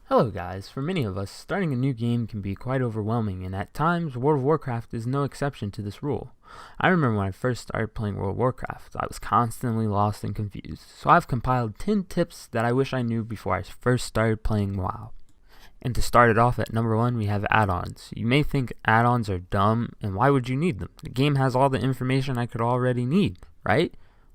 Hello guys, for many of us, starting a new game can be quite overwhelming, and at times, World of Warcraft is no exception to this rule. I remember when I first started playing World of Warcraft, I was constantly lost and confused, so I've compiled 10 tips that I wish I knew before I first started playing WoW. And to start it off at number 1, we have add-ons. You may think add-ons are dumb, and why would you need them? The game has all the information I could already need, right?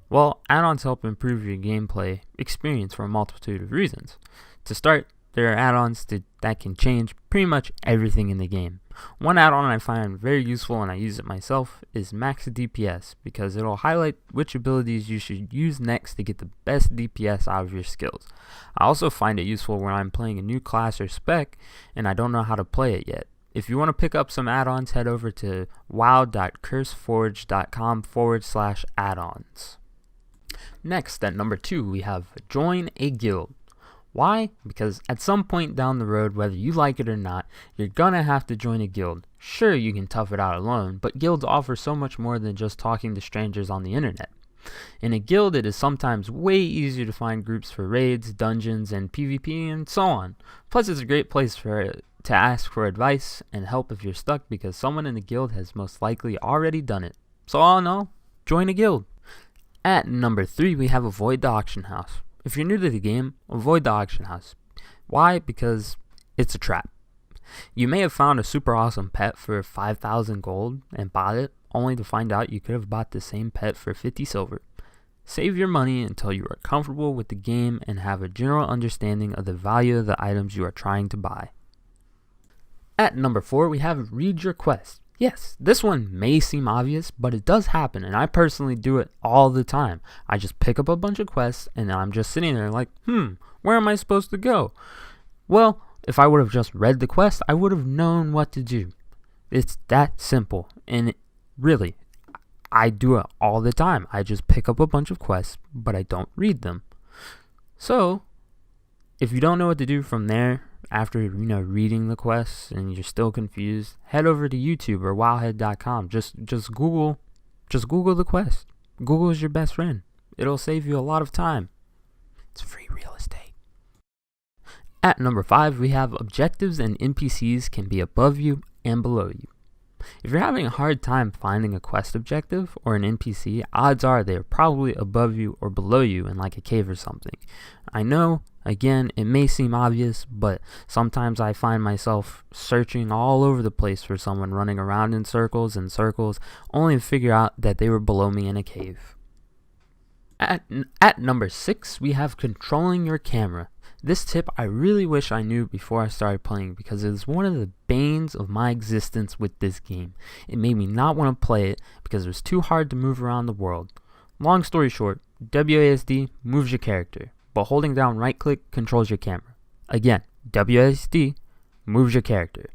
Well, add-ons help improve your gameplay experience for a multitude of reasons. To start, there are add-ons that can change pretty much everything in the game. One add-on I find very useful and I use it myself is Max DPS because it'll highlight which abilities you should use next to get the best DPS out of your skills. I also find it useful when I'm playing a new class or spec and I don't know how to play it yet. If you want to pick up some add-ons, head over to wow.curseforge.com/add-ons. Next, at number 2, we have Join a Guild. Why? Because at some point down the road, whether you like it or not, you're gonna have to join a guild. Sure, you can tough it out alone, but guilds offer so much more than just talking to strangers on the internet. In a guild, it is sometimes way easier to find groups for raids, dungeons, and PvP, and so on. Plus, it's a great place to ask for advice and help if you're stuck because someone in the guild has most likely already done it. So all in all, join a guild. At number 3, we have Avoid the Auction House. If you're new to the game, avoid the auction house. Why? Because it's a trap. You may have found a super awesome pet for 5,000 gold and bought it, only to find out you could have bought the same pet for 50 silver. Save your money until you are comfortable with the game and have a general understanding of the value of the items you are trying to buy. At number 4, we have Read Your Quest. Yes, this one may seem obvious, but it does happen, and I personally do it all the time. I just pick up a bunch of quests, and I'm just sitting there like, where am I supposed to go? Well, if I would have just read the quest, I would have known what to do. It's that simple, and really, I do it all the time. I just pick up a bunch of quests, but I don't read them. So, if you don't know what to do from there, after reading the quests and you're still confused, head over to YouTube or wowhead.com. Just Google the quest. Google is your best friend. It'll save you a lot of time. It's free real estate. At number 5, we have objectives and NPCs can be above you and below you. If you're having a hard time finding a quest objective or an NPC, odds are they're probably above you or below you in like a cave or something. I know, again, it may seem obvious, but sometimes I find myself searching all over the place for someone running around in circles and circles, only to figure out that they were below me in a cave. At number 6, we have controlling your camera. This tip I really wish I knew before I started playing because it is one of the banes of my existence with this game. It made me not want to play it because it was too hard to move around the world. Long story short, WASD moves your character, but holding down right click controls your camera. Again, WASD moves your character.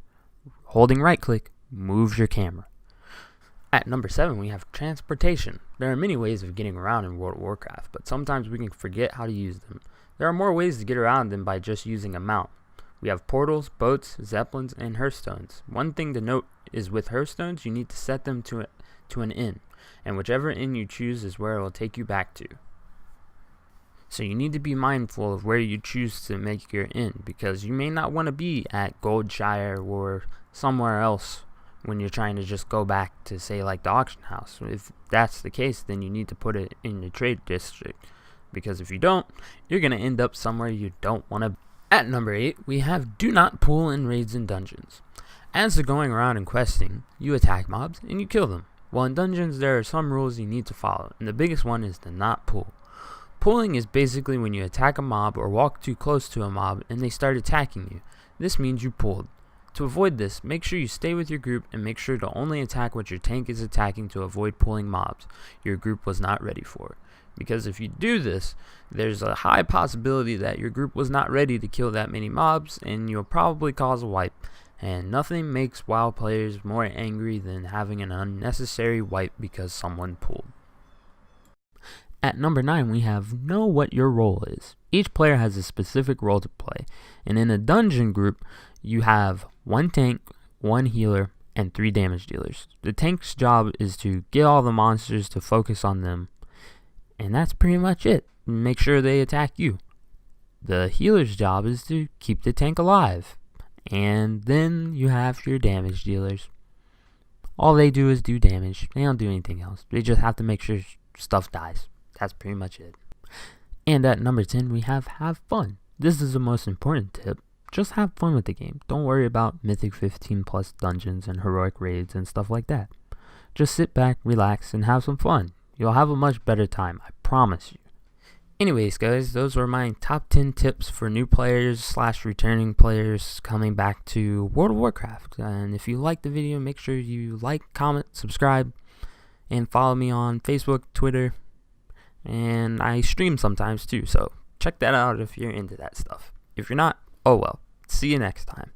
Holding right click moves your camera. At number 7, we have transportation. There are many ways of getting around in World of Warcraft, but sometimes we can forget how to use them. There are more ways to get around than by just using a mount. We have portals, boats, zeppelins, and hearthstones. One thing to note is with hearthstones, you need to set them to an inn, and whichever inn you choose is where it will take you back to. So you need to be mindful of where you choose to make your inn, because you may not want to be at Goldshire or somewhere else when you're trying to just go back to, say, like the auction house. If that's the case, then you need to put it in the trade district, because if you don't, you're going to end up somewhere you don't want to be. At number 8, we have do not pull in raids and dungeons. As to going around and questing, you attack mobs and you kill them. Well, in dungeons, there are some rules you need to follow, and the biggest one is to not pull. Pulling is basically when you attack a mob or walk too close to a mob and they start attacking you. This means you pulled. To avoid this, make sure you stay with your group and make sure to only attack what your tank is attacking to avoid pulling mobs your group was not ready for. Because if you do this, there's a high possibility that your group was not ready to kill that many mobs and you'll probably cause a wipe. And nothing makes WoW players more angry than having an unnecessary wipe because someone pulled. At number 9, we have know what your role is. Each player has a specific role to play, and in a dungeon group, you have 1 tank, 1 healer, and 3 damage dealers. The tank's job is to get all the monsters to focus on them, and that's pretty much it. Make sure they attack you. The healer's job is to keep the tank alive. And then you have your damage dealers. All they do is do damage. They don't do anything else. They just have to make sure stuff dies. That's pretty much it. And at number 10, we have fun. This is the most important tip. Just have fun with the game. Don't worry about Mythic 15 plus dungeons and heroic raids and stuff like that. Just sit back, relax, and have some fun. You'll have a much better time, I promise you. Anyways, guys, those were my top 10 tips for new players / returning players coming back to World of Warcraft. And if you liked the video, make sure you like, comment, subscribe, and follow me on Facebook, Twitter, and I stream sometimes too, so check that out if you're into that stuff. If you're not, oh well. See you next time.